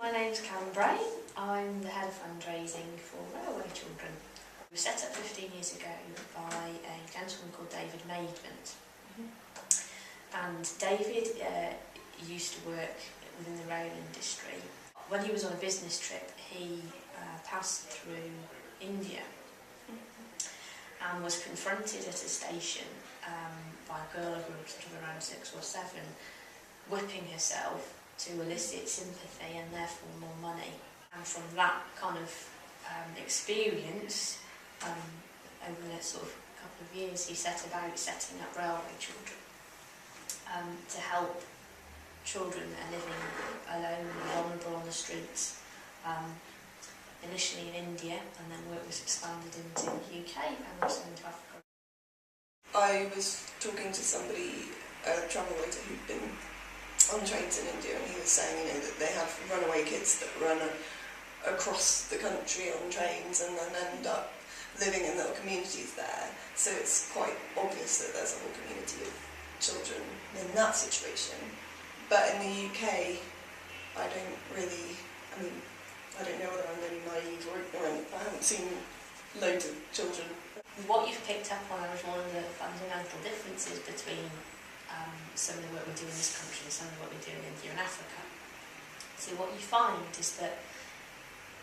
My name's Karen Bray. I'm the head of fundraising for Railway Children. It was set up 15 years ago by a gentleman called David Maidment. And David used to work within the rail industry. When he was on a business trip, he passed through India and was confronted at a station by a girl who was sort of around 6 or 7, whipping herself to elicit sympathy and therefore more money. And from that kind of experience, over the next sort of couple of years, he set about setting up Railway Children to help children that are living alone and vulnerable on the streets, initially in India, and then work was expanded into the UK and also into Africa. I was talking to somebody, a travel writer who'd been on trains in India, and he was saying, that they have runaway kids that run across the country on trains and then end up living in little communities there. So it's quite obvious that there's a whole community of children in that situation. But in the UK, I don't know whether I'm really naive or ignorant. I haven't seen loads of children. What you've picked up on is one of the fundamental differences between some of the work we do in this country and some of the work we do in India and Africa. So what you find is that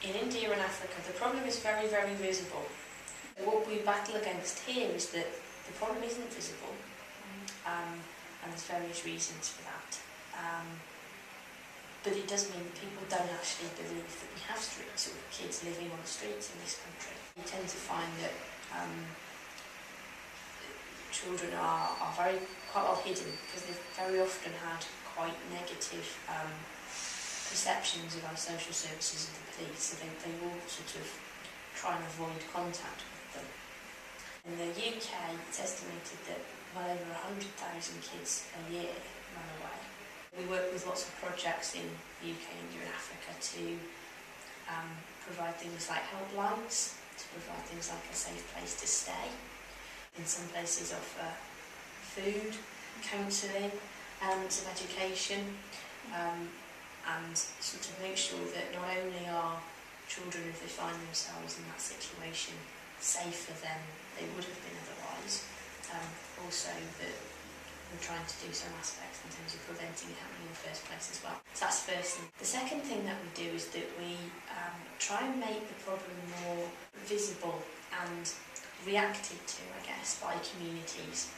in India and Africa the problem is very, very visible. What we battle against here is that the problem isn't visible, and there's various reasons for that. But it does mean that people don't actually believe that we have sort of kids living on the streets in this country. You tend to find that children are quite well hidden because they've very often had quite negative perceptions of our social services and the police, so they will sort of try and avoid contact with them. In the UK, it's estimated that well over 100,000 kids a year run away. We work with lots of projects in the UK, India and Africa to provide things like helplines, to provide things like a safe place to stay. In some places offer food, counselling, elements of education, and sort of make sure that not only are children, if they find themselves in that situation, safer than they would have been otherwise, also that we're trying to do some aspects in terms of preventing it happening in the first place as well. So that's the first thing. The second thing that we do is that we try and make the problem more visible and reacted to, I guess, by communities.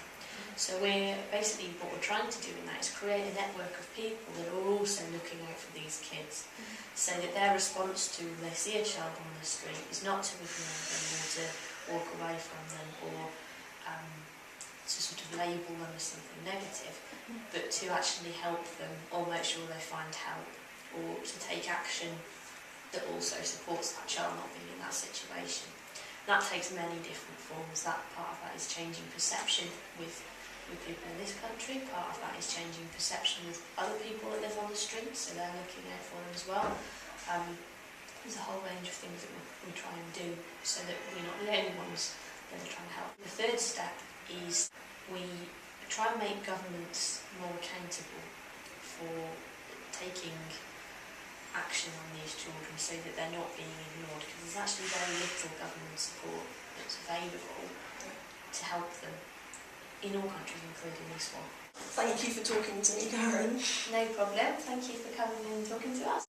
So we're basically, what we're trying to do in that is create a network of people that are also looking out for these kids, so that their response to when they see a child on the street is not to ignore them or to walk away from them or to sort of label them as something negative, but to actually help them or make sure they find help or to take action that also supports that child not being in that situation. That takes many different forms. That part of that is changing perception with people in this country. Part of that is changing perception with other people that live on the street, so they're looking out for them as well. There's a whole range of things that we try and do so that we're not the only ones that are trying to help. The third step is we try and make governments more accountable for taking action on these children so that they're not being ignored, because there's actually very little government support that's available to help them in all countries, including this one. Thank you for talking to me, Karen. No problem. Thank you for coming and talking to us.